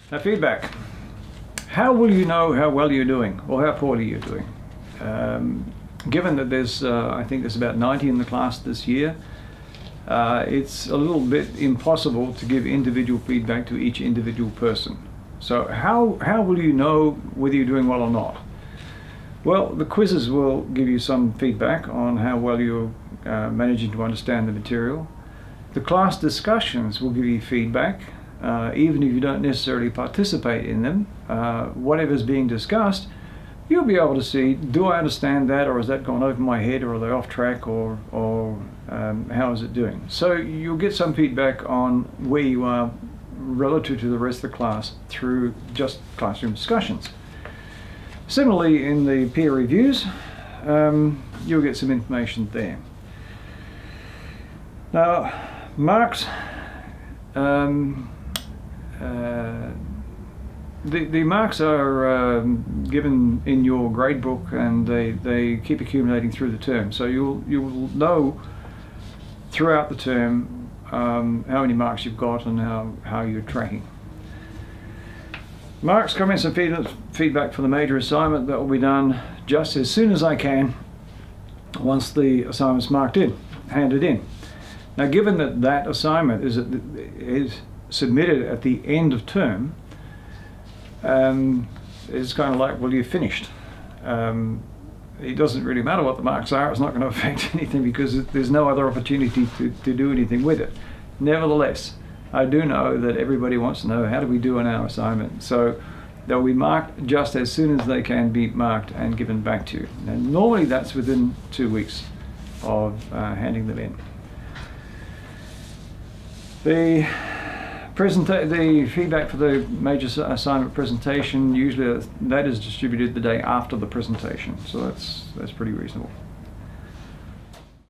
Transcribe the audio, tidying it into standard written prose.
Now, feedback. How will you know how well you're doing or how poorly you're doing? Given that I think there's about 90 in the class this year, it's a little bit impossible to give individual feedback to each individual person. So how will you know whether you're doing well or not? Well, the quizzes will give you some feedback on how well you're managing to understand the material. The class discussions will give you feedback, even if you don't necessarily participate in them. Whatever's being discussed, you'll be able to see, do I understand that, or has that gone over my head, or are they off track, or how is it doing? So you'll get some feedback on where you are relative to the rest of the class through just classroom discussions. Similarly, in the peer reviews, you'll get some information there. Now, marks, the marks are given in your grade book, and they keep accumulating through the term. So you'll know throughout the term how many marks you've got and how you're tracking. Marks, comments and feedback for the major assignment, that will be done just as soon as I can once the assignment's handed in. Now, given that assignment is submitted at the end of term, it's kind of like, well, you've finished. It doesn't really matter what the marks are, it's not going to affect anything because there's no other opportunity to do anything with it. Nevertheless, I do know that everybody wants to know, how do we do on our assignment? So they'll be marked just as soon as they can be marked and given back to you. And normally that's within 2 weeks of handing them in. The feedback for the major assignment presentation, usually that is distributed the day after the presentation, so that's pretty reasonable.